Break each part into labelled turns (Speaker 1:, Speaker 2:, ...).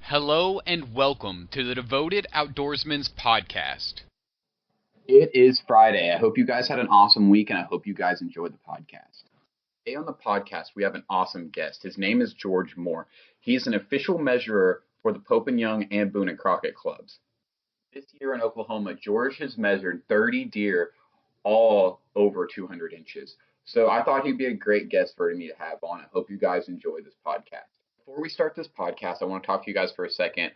Speaker 1: Hello and welcome to the Devoted Outdoorsman's podcast.
Speaker 2: It is Friday. I hope you guys had an awesome week and I hope you guys enjoyed the podcast. Today on the podcast, we have an awesome guest. His name is George Moore. He's an official measurer for the Pope and Young and Boone and Crockett clubs. This year in Oklahoma, George has measured 30 deer, all over 200 inches. So I thought he'd be a great guest for me to have on. I hope you guys enjoy this podcast. Before we start this podcast, I want to talk to you guys for a second.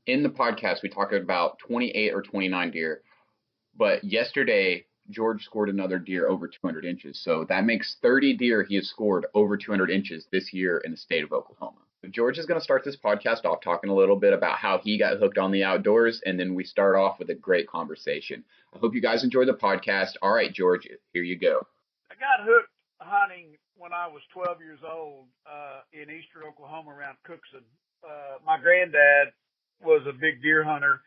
Speaker 2: In the podcast, we talked about 28 or 29 deer, but yesterday, George scored another deer over 200 inches. So that makes 30 deer he has scored over 200 inches this year in the state of Oklahoma. George is going to start this podcast off talking a little bit about how he got hooked on the outdoors, and then we start off with a great conversation. I hope you guys enjoy the podcast. All right, George, here you go.
Speaker 3: I got hooked hunting when I was 12 years old in eastern Oklahoma around Cookson. My granddad was a big deer hunter,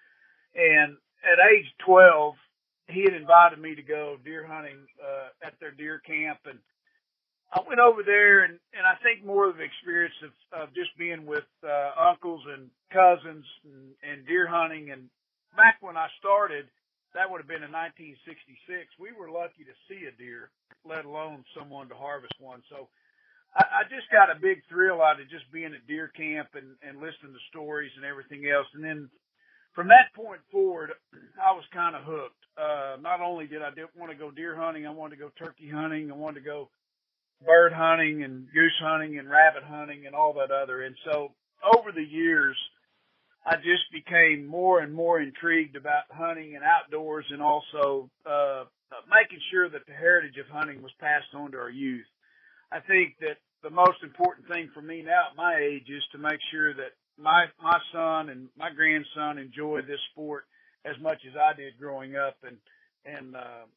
Speaker 3: and at age 12, he had invited me to go deer hunting at their deer camp, and I went over there, and I think more of the experience of just being with uncles and cousins and deer hunting. And back when I started, that would have been in 1966, we were lucky to see a deer, let alone someone to harvest one. So I just got a big thrill out of just being at deer camp and listening to stories and everything else. And then from that point forward, I was kind of hooked. Not only did I want to go deer hunting, I wanted to go turkey hunting, I wanted to go bird hunting and goose hunting and rabbit hunting and all that other. And so over the years, I just became more and more intrigued about hunting and outdoors, and also making sure that the heritage of hunting was passed on to our youth. I think that the most important thing for me now at my age is to make sure that my son and my grandson enjoy this sport as much as I did growing up. And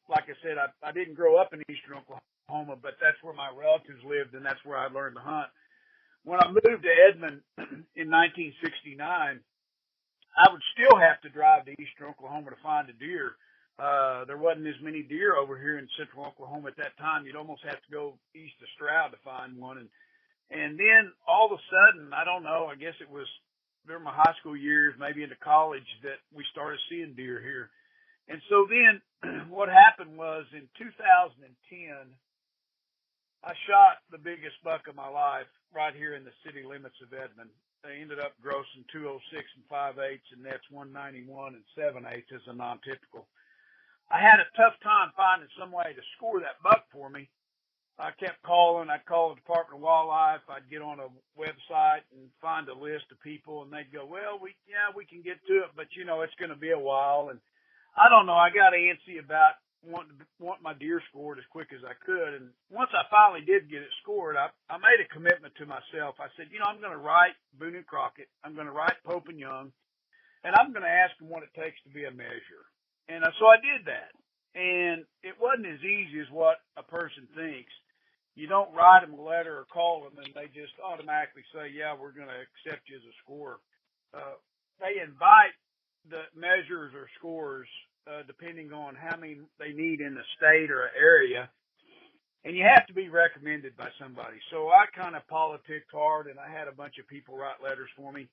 Speaker 3: like I said, I didn't grow up in eastern Oklahoma, but that's where my relatives lived, and that's where I learned to hunt. When I moved to Edmond in 1969, I would still have to drive to eastern Oklahoma to find a deer. There wasn't as many deer over here in central Oklahoma at that time. You'd almost have to go east of Stroud to find one. And then all of a sudden, I don't know, I guess it was during my high school years, maybe into college, that we started seeing deer here. And so then what happened was in 2010, I shot the biggest buck of my life right here in the city limits of Edmond. They ended up grossing 206 and 5/8, and that's 191 and 7/8 as a non-typical. I had a tough time finding some way to score that buck for me. I kept calling. I'd call the Department of Wildlife. I'd get on a website and find a list of people, and they'd go, well, we can get to it, but, it's going to be a while. And I don't know. I got antsy about want my deer scored as quick as I could. And once I finally did get it scored, I made a commitment to myself. I said, I'm going to write Boone and Crockett. I'm going to write Pope and Young, and I'm going to ask them what it takes to be a measurer. And so I did that. And it wasn't as easy as what a person thinks. You don't write them a letter or call them, and they just automatically say, yeah, we're going to accept you as a scorer. They invite the measurers or scorers depending on how many they need in the state or area, and you have to be recommended by somebody. So I kind of politicked hard, and I had a bunch of people write letters for me.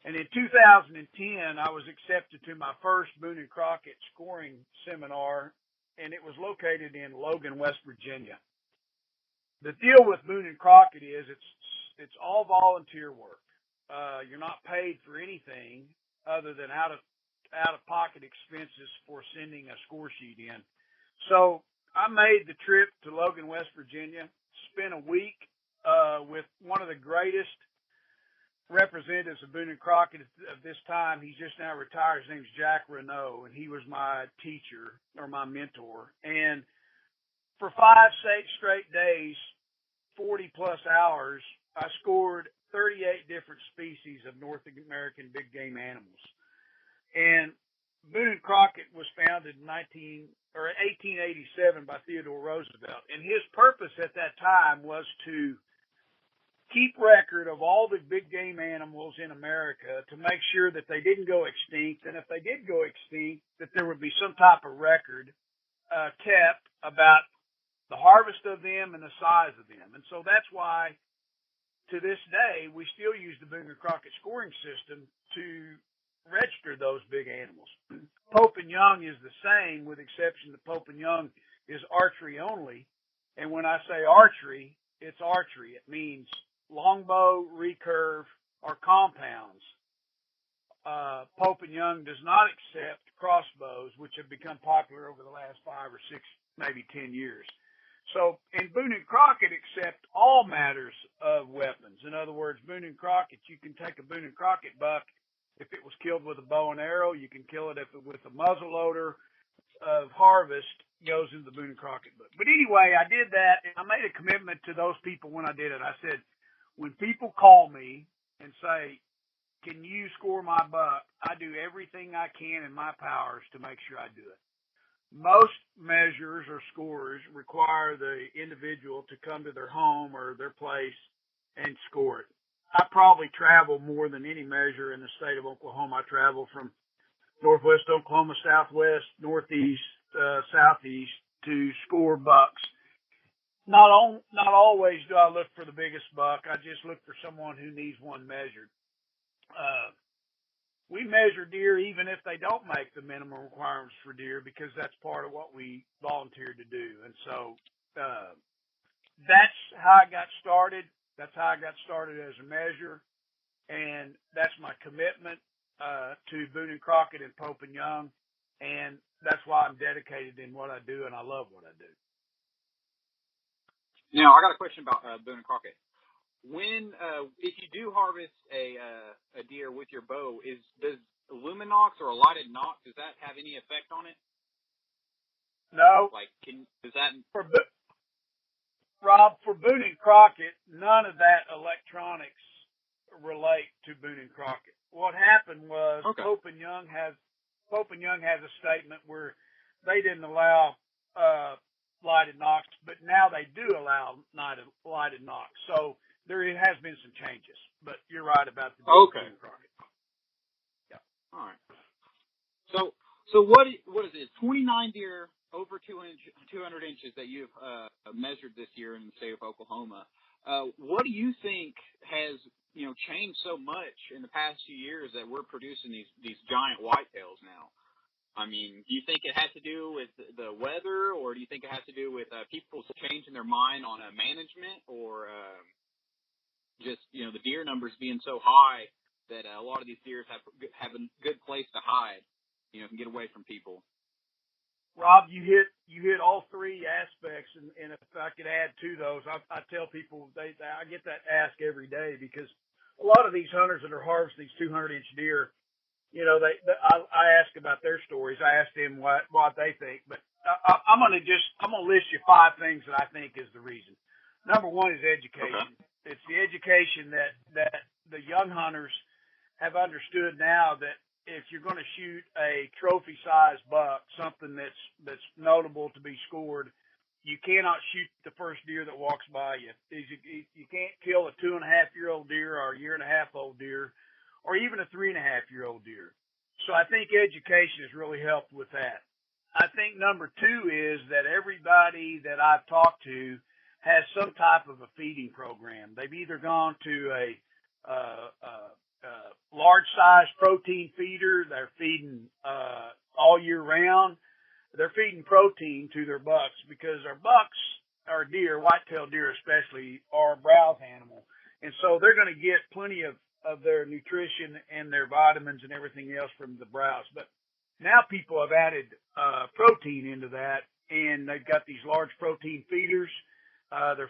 Speaker 3: And in 2010, I was accepted to my first Boone and Crockett scoring seminar, and it was located in Logan, West Virginia. The deal with Boone and Crockett is it's all volunteer work. You're not paid for anything other than out-of-pocket expenses for sending a score sheet in. So I made the trip to Logan, West Virginia, spent a week with one of the greatest representatives of Boone and Crockett of this time. He's just now retired. His name's Jack Renault, and he was my teacher or my mentor. And for 5 straight days, 40-plus hours, I scored 38 different species of North American big game animals. And Boone and Crockett was founded in 1887 by Theodore Roosevelt. And his purpose at that time was to keep record of all the big game animals in America to make sure that they didn't go extinct. And if they did go extinct, that there would be some type of record kept about the harvest of them and the size of them. And so that's why, to this day, we still use the Boone and Crockett scoring system to register those big animals. Pope and Young is the same, with exception that Pope and Young is archery only. And when I say archery, it's archery. It means longbow, recurve, or compounds. Pope and Young does not accept crossbows, which have become popular over the last 5 or 6, maybe 10 years. So, in Boone and Crockett accept all matters of weapons. In other words, Boone and Crockett, you can take a Boone and Crockett buck if it was killed with a bow and arrow. You can kill it if it with a muzzle loader of harvest goes into the Boone and Crockett book. But anyway, I did that, and I made a commitment to those people when I did it. I said, when people call me and say, can you score my buck? I do everything I can in my powers to make sure I do it. Most measures or scores require the individual to come to their home or their place and score it. I probably travel more than any measure in the state of Oklahoma. I travel from northwest Oklahoma, southwest, northeast, southeast to score bucks. Not always do I look for the biggest buck. I just look for someone who needs one measured. We measure deer even if they don't make the minimum requirements for deer, because that's part of what we volunteered to do. And so that's how I got started. That's how I got started as a measure. And that's my commitment to Boone and Crockett and Pope and Young. And that's why I'm dedicated in what I do, and I love what I do.
Speaker 2: Now, I got a question about Boone and Crockett. When, if you do harvest a deer with your bow, does Luminox or a lighted Nox, does that have any effect on it?
Speaker 3: No. Rob, for Boone and Crockett, none of that electronics relate to Boone and Crockett. What happened was Pope and Young has a statement where they didn't allow lighted Nox, but now they do allow lighted Nox. So there has been some changes, but you're right about the Boone and Crockett.
Speaker 2: Yeah. All right. So what is it? 29 deer over 200 inches that you've measured this year in the state of Oklahoma. What do you think has changed so much in the past few years that we're producing these giant whitetails now? I mean, do you think it has to do with the weather, or do you think it has to do with people changing their mind on management, or just the deer numbers being so high that a lot of these deer have a good place to hide, can get away from people?
Speaker 3: Rob, you hit all three aspects, and if I could add to those, I tell people I get that ask every day, because a lot of these hunters that are harvesting these 200-inch deer, I ask about their stories. I ask them what they think, but I'm gonna list you 5 things that I think is the reason. Number one is education. Okay. It's the education that the young hunters have understood now, that if you're going to shoot a trophy-sized buck, something that's notable to be scored, you cannot shoot the first deer that walks by you. You can't kill a 2.5-year-old deer or a 1.5-year-old deer, or even a 3.5-year-old deer. So I think education has really helped with that. I think number 2 is that everybody that I've talked to has some type of a feeding program. They've either gone to a large size protein feeder. They're feeding all year round. They're feeding protein to their bucks, because our bucks, our deer, whitetail deer especially, are a browse animal. And so they're going to get plenty of their nutrition and their vitamins and everything else from the browse. But now people have added protein into that, and they've got these large protein feeders. They're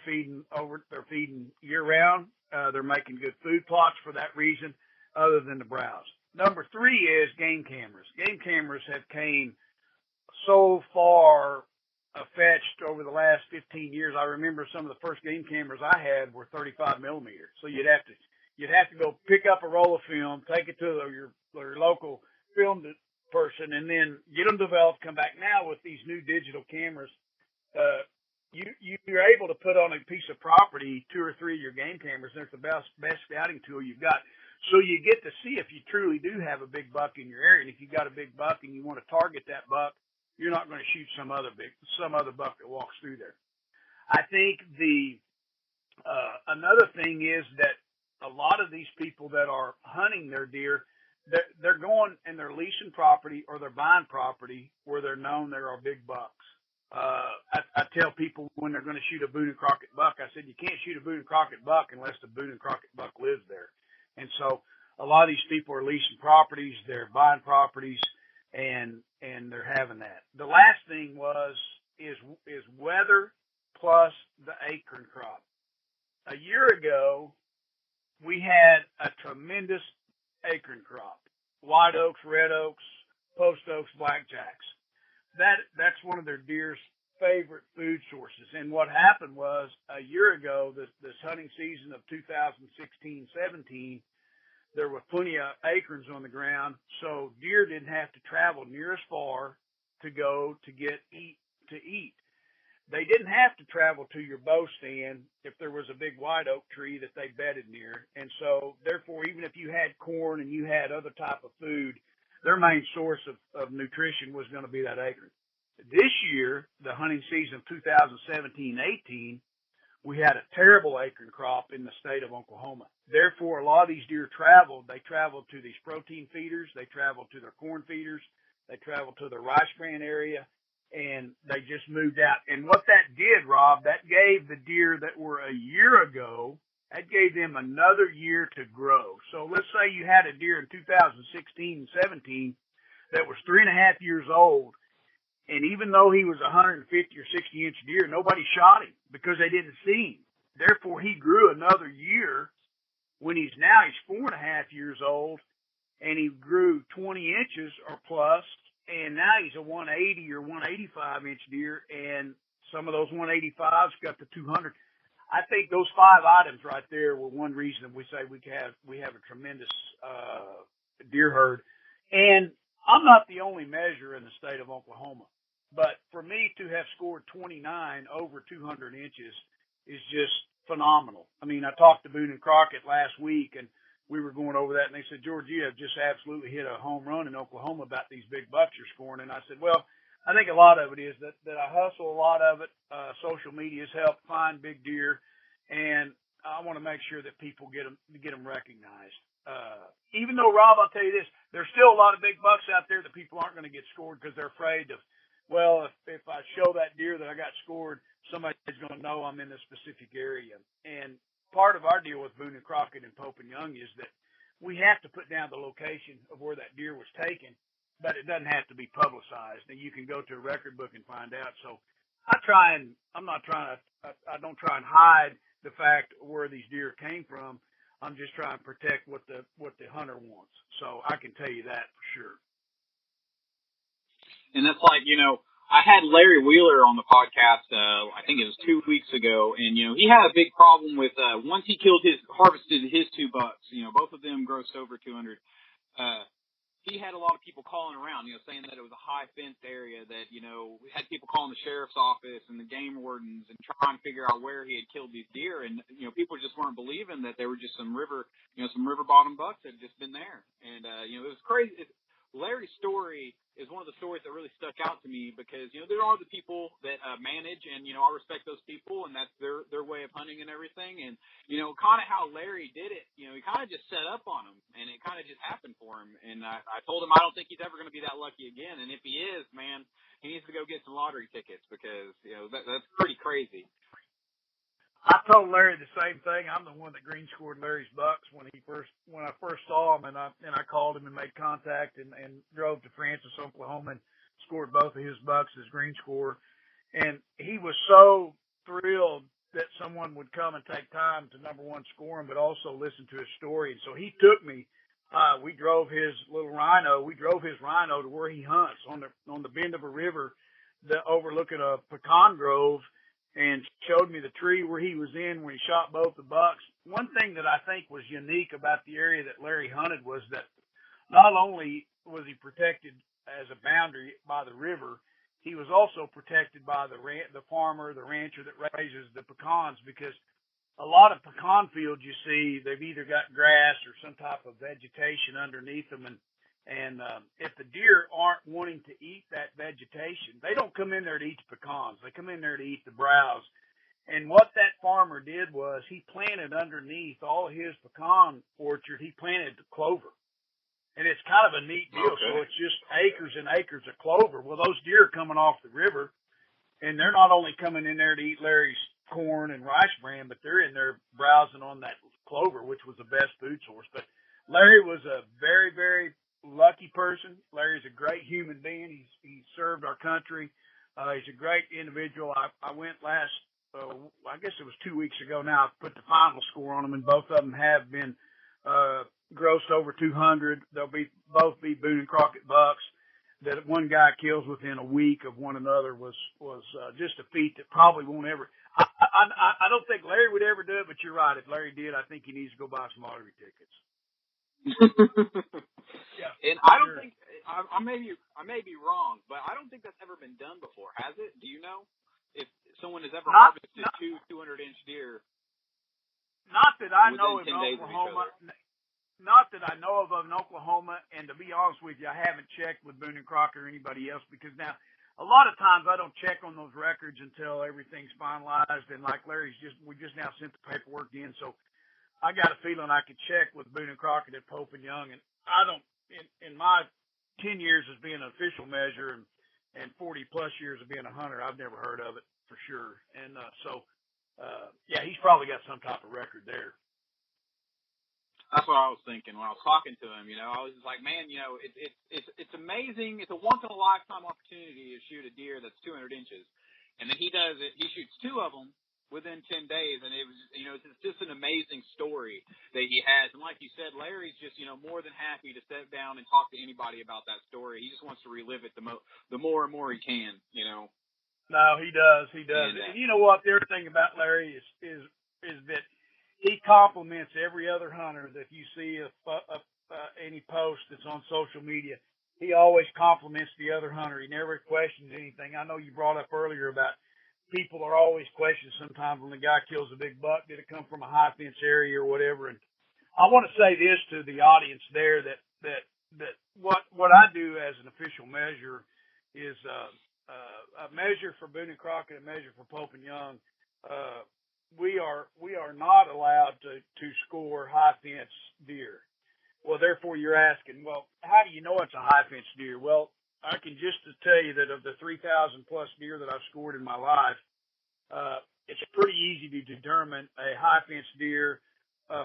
Speaker 3: feeding year round. They're making good food plots for that reason, other than the browse. Number 3 is game cameras. Game cameras have came so far fetched over the last 15 years. I remember some of the first game cameras I had were 35 millimeter. So you'd have to go pick up a roll of film, take it to your local film person, and then get them developed, come back. Now with these new digital cameras, you're able to put on a piece of property 2 or 3 of your game cameras, and it's the best scouting tool you've got. So you get to see if you truly do have a big buck in your area. And if you got a big buck and you want to target that buck, you're not going to shoot some other buck that walks through there. I think another thing is that a lot of these people that are hunting their deer, they're going and they're leasing property or they're buying property where they're known there are big bucks. I tell people when they're going to shoot a Boone and Crockett buck, I said, you can't shoot a Boone and Crockett buck unless the Boone and Crockett buck lives there. And so a lot of these people are leasing properties, they're buying properties, and they're having that. The last thing is weather plus the acorn crop. A year ago, we had a tremendous acorn crop. White oaks, red oaks, post oaks, blackjacks. That's one of their deer's favorite food sources. And what happened was a year ago, this hunting season of 2016-17, there were plenty of acorns on the ground, so deer didn't have to travel near as far to go to eat. They didn't have to travel to your bow stand if there was a big white oak tree that they bedded near. And so, therefore, even if you had corn and you had other type of food, their main source of nutrition was going to be that acorn. This year, the hunting season of 2017-18, we had a terrible acorn crop in the state of Oklahoma. Therefore, a lot of these deer traveled. They traveled to these protein feeders. They traveled to their corn feeders. They traveled to the rice bran area, and they just moved out. And what that did, Rob, that gave the deer that were a year ago, that gave them another year to grow. So let's say you had a deer in 2016 and 17 that was 3.5 years old, and even though he was 150 or 60 inch deer, nobody shot him because they didn't see him. Therefore, he grew another year when he's 4.5 years old, and he grew 20 inches or plus, and now he's a 180 or 185 inch deer, and some of those 185s got to 200. I think those 5 items right there were one reason we say we have a tremendous deer herd. And I'm not the only measure in the state of Oklahoma, but for me to have scored 29 over 200 inches is just phenomenal. I mean, I talked to Boone and Crockett last week, and we were going over that, and they said, George, you have just absolutely hit a home run in Oklahoma about these big bucks you're scoring. And I said, well, I think a lot of it is that I hustle a lot of it. Social media has helped find big deer, and I want to make sure that people get them recognized. Even though, Rob, I'll tell you this, there's still a lot of big bucks out there that people aren't going to get scored because they're afraid of, well, if I show that deer that I got scored, somebody's going to know I'm in this specific area. And part of our deal with Boone and Crockett and Pope and Young is that we have to put down the location of where that deer was taken, but it doesn't have to be publicized. And you can go to a record book and find out. So I don't try and hide the fact where these deer came from. I'm just trying to protect what the hunter wants. So I can tell you that for sure.
Speaker 2: And that's like, I had Larry Wheeler on the podcast, I think it was 2 weeks ago, and, he had a big problem with, once he harvested his 2 bucks, both of them grossed over 200, he had a lot of people calling around, saying that it was a high fenced area, that, we had people calling the sheriff's office and the game wardens and trying to figure out where he had killed these deer. And, people just weren't believing that there were just some river bottom bucks that had just been there. And, it was crazy. Larry's story is one of the stories that really stuck out to me because, there are the people that manage, and, I respect those people, and that's their way of hunting and everything. And, kind of how Larry did it, he kind of just set up on him, and it kind of just happened for him. And I told him I don't think he's ever going to be that lucky again. And if he is, man, he needs to go get some lottery tickets because, that's pretty crazy.
Speaker 3: I told Larry the same thing. I'm the one that green scored Larry's bucks when I first saw him, and I called him and made contact and drove to Francis, Oklahoma, and scored both of his bucks as green score. And he was so thrilled that someone would come and take time to, number one, score him, but also listen to his story. And so he took me. We drove his little rhino. We drove his rhino to where he hunts on the bend of a river, overlooking a pecan grove, and showed me the tree where he was in when he shot both the bucks. One thing that I think was unique about the area that Larry hunted was that not only was he protected as a boundary by the river, he was also protected by the farmer, the rancher that raises the pecans, because a lot of pecan fields you see, they've either got grass or some type of vegetation underneath them, and if the deer aren't wanting to eat that vegetation, they don't come in there to eat the pecans. They come in there to eat the browse. And what that farmer did was he planted underneath all his pecan orchard, he planted clover. And it's kind of a neat deal. Okay. So it's just acres and acres of clover. Well, those deer are coming off the river, and they're not only coming in there to eat Larry's corn and rice bran, but they're in there browsing on that clover, which was the best food source. But Larry was a very, very lucky person. Larry's a great human being. He served our country. He's a great individual. I went last, I guess it was 2 weeks ago now, I put the final score on them, and both of them have been grossed over 200. They'll both be Boone and Crockett bucks. That one guy kills within a week of one another was just a feat that probably won't ever. I don't think Larry would ever do it, but you're right. If Larry did, I think he needs to go buy some lottery tickets.
Speaker 2: Yeah, and I don't think I may be wrong, but I don't think that's ever been done before, has it? Do you know if someone has ever harvested 200-inch deer?
Speaker 3: Not that I know of in Oklahoma. Not that I know of in Oklahoma, and to be honest with you, I haven't checked with Boone and Crockett or anybody else, because now a lot of times I don't check on those records until everything's finalized, and like we just now sent the paperwork in, so I got a feeling I could check with Boone and Crockett at Pope and Young, and I don't, in my 10 years as being an official measure and 40 plus years of being a hunter, I've never heard of it for sure, and yeah, he's probably got some type of record there.
Speaker 2: That's what I was thinking when I was talking to him. I was just like, man, it's amazing. It's a once in a lifetime opportunity to shoot a deer that's 200 inches, and then he does it. He shoots 2 of them within 10 days, and it was, it's just an amazing story that he has. And like you said, Larry's just, more than happy to sit down and talk to anybody about that story. He just wants to relive it the more and more he can.
Speaker 3: No, he does. And you know what? The other thing about Larry is that he compliments every other hunter that you see any post that's on social media. He always compliments the other hunter. He never questions anything. I know you brought up earlier about people are always questioning sometimes when the guy kills a big buck, did it come from a high fence area or whatever? And I want to say this to the audience there that what I do as an official measure is a measure for Boone and Crockett, a measure for Pope and Young. We are not allowed to score high fence deer. Well, therefore you're asking, well, how do you know it's a high fence deer? Well, I can just tell you that of the 3,000 plus deer that I've scored in my life, it's pretty easy to determine a high fence deer,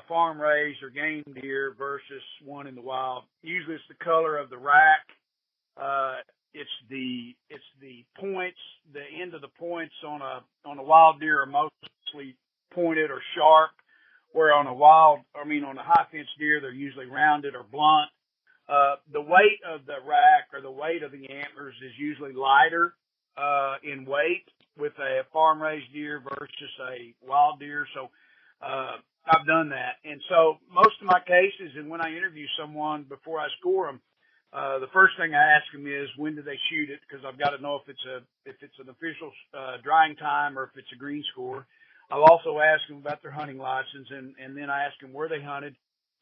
Speaker 3: farm raised or game deer versus one in the wild. Usually it's the color of the rack. It's the points, the end of the points on a wild deer are mostly pointed or sharp, where on a high fence deer, they're usually rounded or blunt. The weight of the rack or the weight of the antlers is usually lighter, in weight with a farm raised deer versus a wild deer. So, I've done that. And so most of my cases, and when I interview someone before I score them, the first thing I ask them is, when do they shoot it? Because I've got to know if it's an official drying time or if it's a green score. I'll also ask them about their hunting license, and then I ask them where they hunted.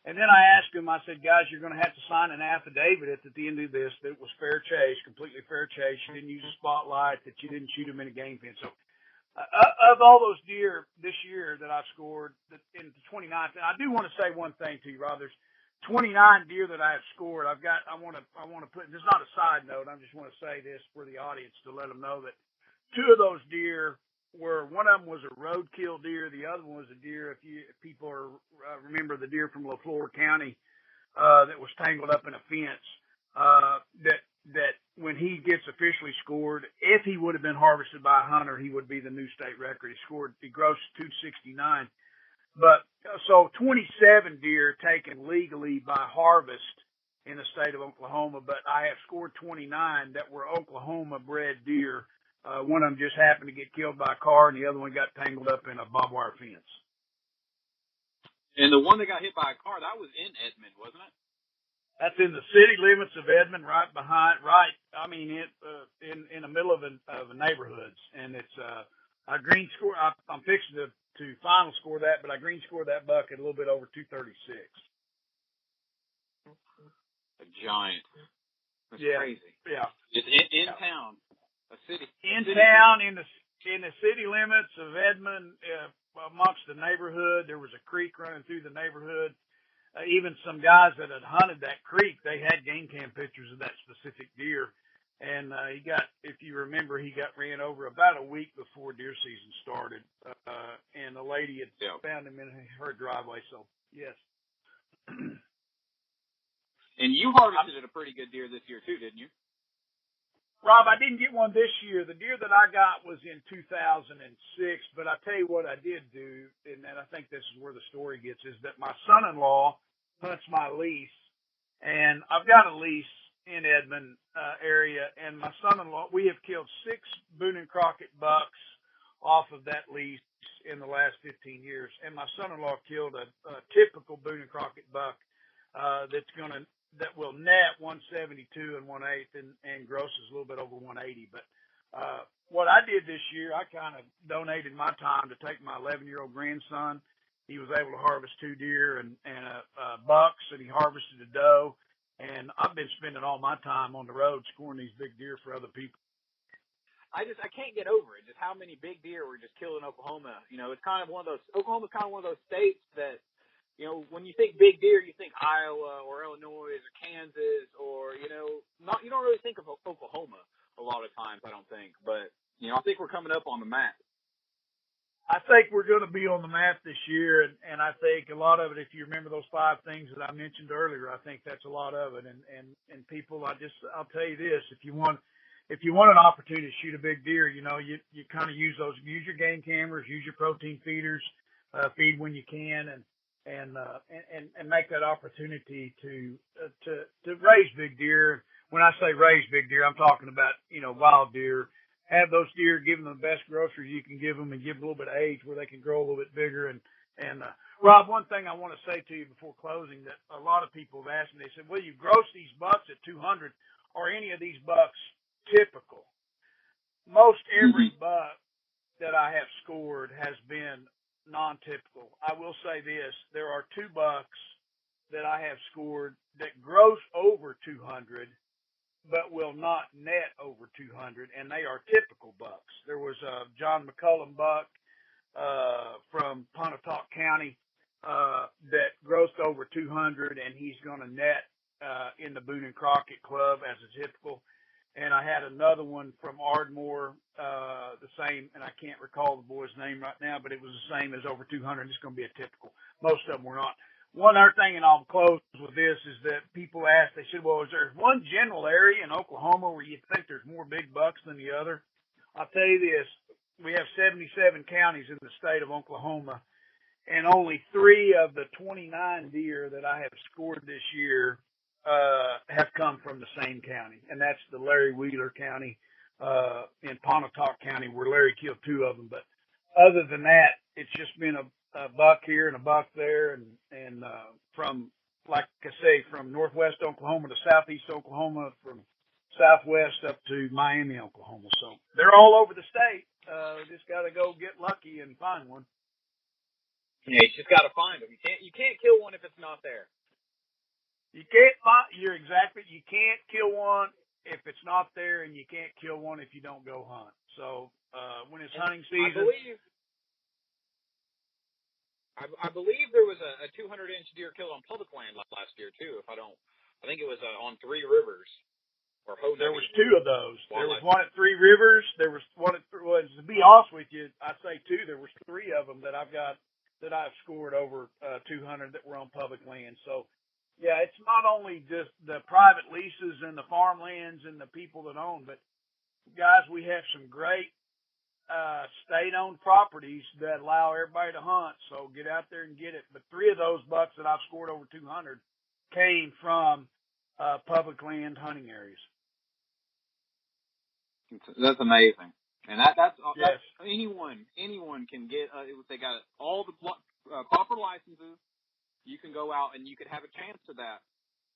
Speaker 3: And then I asked them, I said, guys, you're going to have to sign an affidavit at the end of this that it was fair chase, completely fair chase. You didn't use a spotlight, that you didn't shoot them in a game pen. So of all those deer this year that I've scored in the 29th, and I do want to say one thing to you, Rob. There's 29 deer that I have scored. I want to put, this is not a side note. I just want to say this for the audience to let them know that 2 of those deer one of them was a roadkill deer. The other one was a deer, if people remember the deer from LaFleur County, that was tangled up in a fence, that when he gets officially scored, if he would have been harvested by a hunter, he would be the new state record. He grossed 269. But so 27 deer taken legally by harvest in the state of Oklahoma, but I have scored 29 that were Oklahoma bred deer. One of them just happened to get killed by a car, and the other one got tangled up in a barbed wire fence.
Speaker 2: And the one that got hit by a car, that was in Edmond, wasn't it?
Speaker 3: That's in the city limits of Edmond, in the middle of the neighborhoods. And it's a green score. I'm fixing to final score that, but I green score that buck at a little bit over 236.
Speaker 2: A giant. That's crazy.
Speaker 3: Yeah.
Speaker 2: It's in town. A city.
Speaker 3: In town, in the in the city limits of Edmond, amongst the neighborhood, there was a creek running through the neighborhood. Even some guys that had hunted that creek, they had game cam pictures of that specific deer. And he got, if you remember, he got ran over about a week before deer season started. And the lady had found him in her driveway. So, yes.
Speaker 4: And you harvested a pretty good deer this year, too, didn't you?
Speaker 3: Rob, I didn't get one this year. The deer that I got was in 2006, but I tell you what I did do, and I think this is where the story gets, is that my son-in-law hunts my lease, and I've got a lease in Edmond area, and my son-in-law, we have killed 6 Boone and Crockett bucks off of that lease in the last 15 years, and my son-in-law killed a typical Boone and Crockett buck that will net 172 and 1/8 and grosses a little bit over 180. But what I did this year, I kind of donated my time to take my 11-year-old grandson. He was able to harvest 2 deer and bucks, and he harvested a doe. And I've been spending all my time on the road scoring these big deer for other people.
Speaker 4: I can't get over it. Just how many big deer were just killed in Oklahoma. You know, it's kind of one of those. Oklahoma's kind of one of those states that, you know, when you think big deer, you think Iowa or Illinois or Kansas or, you know, you don't really think of Oklahoma a lot of times, I don't think. But, you know, I think we're coming up on the map.
Speaker 3: I think we're going to be on the map this year, and I think a lot of it, if you remember those 5 things that I mentioned earlier, I think that's a lot of it. And people, I'll tell you this, if you want an opportunity to shoot a big deer, you know, you kind of use your game cameras, use your protein feeders, feed when you can, and make that opportunity to raise big deer. When I say raise big deer, I'm talking about, you know, wild deer. Have those deer, give them the best groceries you can give them, and give them a little bit of age where they can grow a little bit bigger. And Rob, one thing I want to say to you before closing, that a lot of people have asked me, they said, well, you gross these bucks at 200. Are any of these bucks typical? Most every buck that I have scored has been non-typical. I will say this, there are 2 bucks that I have scored that gross over 200, but will not net over 200, and they are typical bucks. There was a John McCullum buck from Pontotoc County that grossed over 200, and he's going to net in the Boone and Crockett Club as a typical. And I had another one from Ardmore, the same, and I can't recall the boy's name right now, but it was the same as over 200. It's going to be a typical. Most of them were not. One other thing, and I'll close with this, is that people ask, they said, well, is there one general area in Oklahoma where you think there's more big bucks than the other? I'll tell you this, we have 77 counties in the state of Oklahoma, and only 3 of the 29 deer that I have scored this year have come from the same county, and that's the Larry Wheeler County in Pontotoc County, where Larry killed 2 of them. But other than that, it's just been a buck here and a buck there, and from, like I say, from northwest Oklahoma to southeast Oklahoma, from southwest up to Miami, Oklahoma. So they're all over the state. Just got to go get lucky and find one.
Speaker 4: Yeah, you just got to find them. You can't kill one if it's not there.
Speaker 3: You can't kill one if it's not there, and you can't kill one if you don't go hunt. So when it's hunting season,
Speaker 4: I believe there was a 200-inch deer killed on public land last year too. I think it was on 3 Rivers.
Speaker 3: There was 2 of those. There was one at 3 Rivers. There was one at, to be honest with you, I say 2. There was 3 of them that I've scored over 200 that were on public land. So, yeah, it's not only just the private leases and the farmlands and the people that own, but guys, we have some great state-owned properties that allow everybody to hunt. So get out there and get it. But 3 of those bucks that I've scored over 200 came from public land hunting areas.
Speaker 4: That's amazing, and that's
Speaker 3: yes.
Speaker 4: Anyone can get. If they got all the proper licenses, you can go out and you could have a chance to that.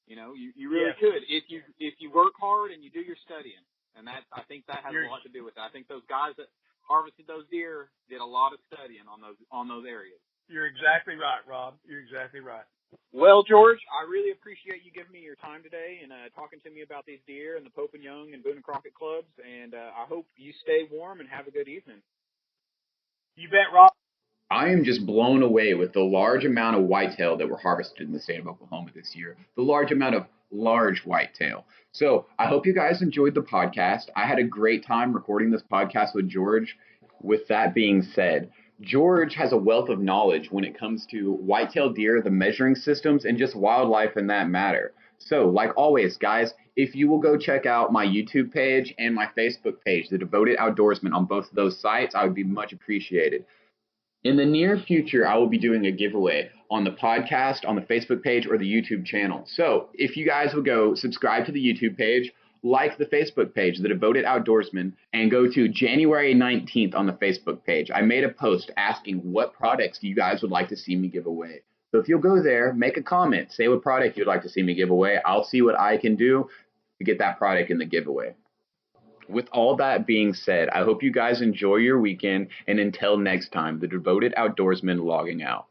Speaker 4: You know, you really could if you work hard and you do your studying, and that I think that has a lot to do with it. I think those guys that harvested those deer did a lot of studying on those areas. You're exactly right, Rob. You're exactly right. Well, George, I really appreciate you giving me your time today and talking to me about these deer and the Pope and Young and Boone and Crockett clubs. And I hope you stay warm and have a good evening.
Speaker 3: You bet, Rob.
Speaker 2: I am just blown away with the large amount of whitetail that were harvested in the state of Oklahoma this year, the large amount of large whitetail. So I hope you guys enjoyed the podcast. I had a great time recording this podcast with George. With that being said, George has a wealth of knowledge when it comes to whitetail deer, the measuring systems, and just wildlife in that matter. So, like always, guys, if you will go check out my YouTube page and my Facebook page, The Devoted Outdoorsman, on both of those sites, I would be much appreciated. In the near future, I will be doing a giveaway on the podcast, on the Facebook page, or the YouTube channel. So if you guys will go subscribe to the YouTube page, like the Facebook page, The Devoted Outdoorsman, and go to January 19th on the Facebook page. I made a post asking what products you guys would like to see me give away. So if you'll go there, make a comment, say what product you'd like to see me give away. I'll see what I can do to get that product in the giveaway. With all that being said, I hope you guys enjoy your weekend, and until next time, the Devoted Outdoorsman logging out.